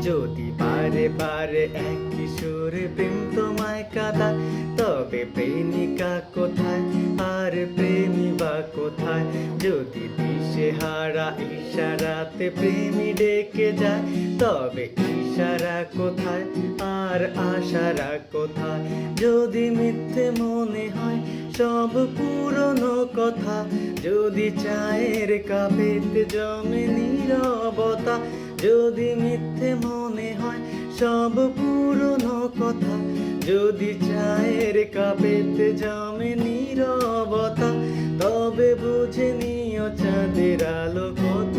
যদি বারে বারে এক কিশোরে প্রেম তোমায় কাঁদায়, তবে প্রেমিকা কোথায় আর প্রেমী বা কোথায়? যদি দিশেহারা ইশারাতে প্রেমী ডেকে যায়, তবে ইশারা কোথায় আর আশারা কোথায়? যদি মিথ্যে মনে হয় সব পুরনো কথা, যদি চায়ের কাপেতে জমে নীরবতা, যদি মিথ্যে মনে হয় সব পুরনো কথা, যদি চায়ের কাপেতে জমে নীরবতা, তবে বুঝে নিও চাঁদের আলো কত